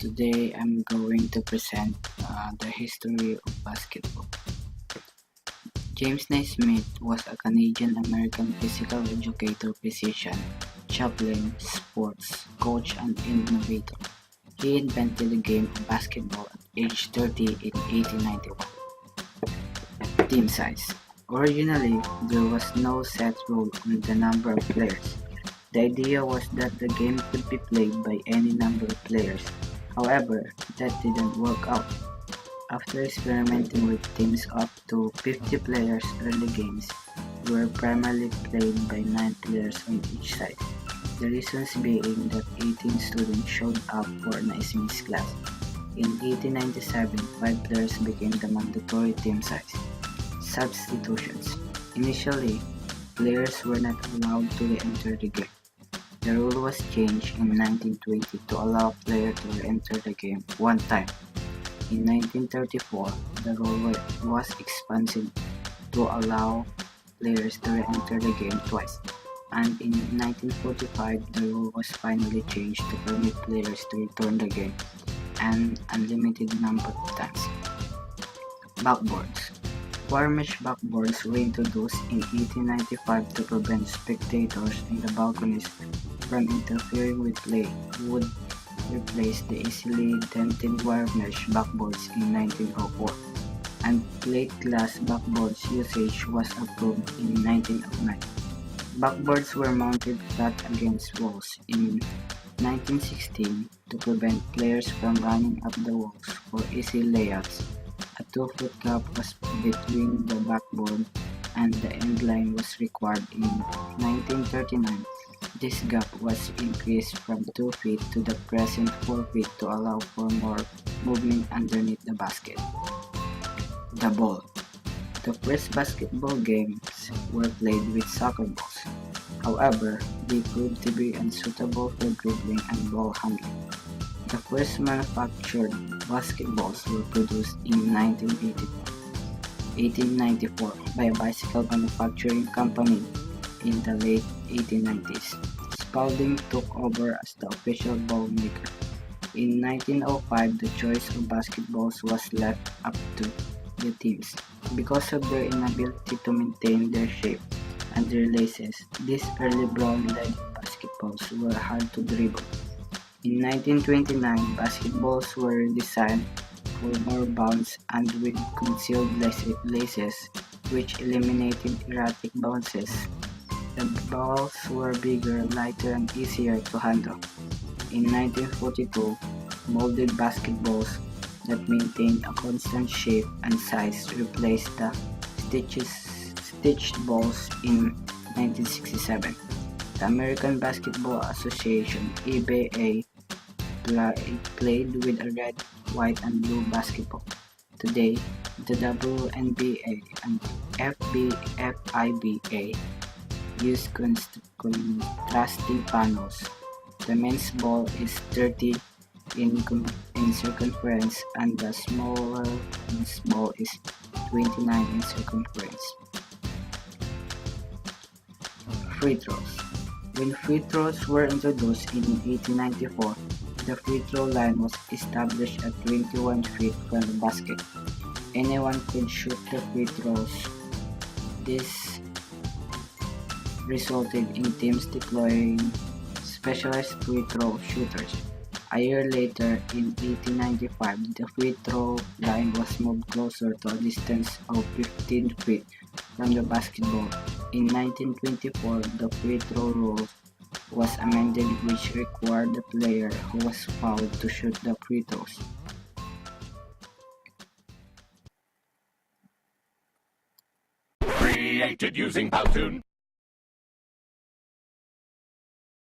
Today I'm going to present the history of basketball. James Naismith was a Canadian-American physical educator, physician, chaplain, sports coach, and innovator. He invented the game of basketball at age 30 in 1891. Team size. Originally, there was no set rule on the number of players. The idea was that the game could be played by any number of players. However, that didn't work out. After experimenting with teams up to 50 players, early games were primarily played by 9 players on each side. The reasons being that 18 students showed up for Naismith's class. In 1897, 5 players became the mandatory team size. Substitutions. Initially, players were not allowed to re-enter the game. The rule was changed in 1920 to allow players to re-enter the game one time. In 1934, the rule was expanded to allow players to re-enter the game twice. And in 1945, the rule was finally changed to permit players to return the game an unlimited number of times. Backboards. Four-mesh backboards were introduced in 1895 to prevent spectators in the balconies from interfering with play. Would replace the easily dented wire mesh backboards in 1904, and plate glass backboards usage was approved in 1909. Backboards were mounted flat against walls in 1916 to prevent players from running up the walls for easy layups. A 2-foot gap was between the backboard and the end line was required in 1939. This gap was increased from 2 feet to the present 4 feet to allow for more movement underneath the basket. The ball. The first basketball games were played with soccer balls. However, they proved to be unsuitable for dribbling and ball handling. The first manufactured basketballs were produced in 1894 by a bicycle manufacturing company. In the late 1890s, Spalding took over as the official ball maker. In 1905, the choice of basketballs was left up to the teams. Because of their inability to maintain their shape and their laces, these early brown-legged basketballs were hard to dribble. In 1929, basketballs were designed for more bounce and with concealed laces, which eliminated erratic bounces. The balls were bigger, lighter, and easier to handle. In 1942, molded basketballs that maintained a constant shape and size replaced the stitched balls in 1967. The American Basketball Association (ABA) played with a red, white, and blue basketball. Today, the WNBA and FIBA use contrasting panels. The men's ball is 30 in circumference and the smaller men's ball is 29 in circumference. Free throws. When free throws were introduced in 1894, the free throw line was established at 21 feet from the basket. Anyone could shoot the free throws. This resulted in teams deploying specialized free throw shooters. A year later, in 1895, the free throw line was moved closer to a distance of 15 feet from the basketball. In 1924, the free throw rule was amended, which required the player who was fouled to shoot the free throws. Created using Powtoon.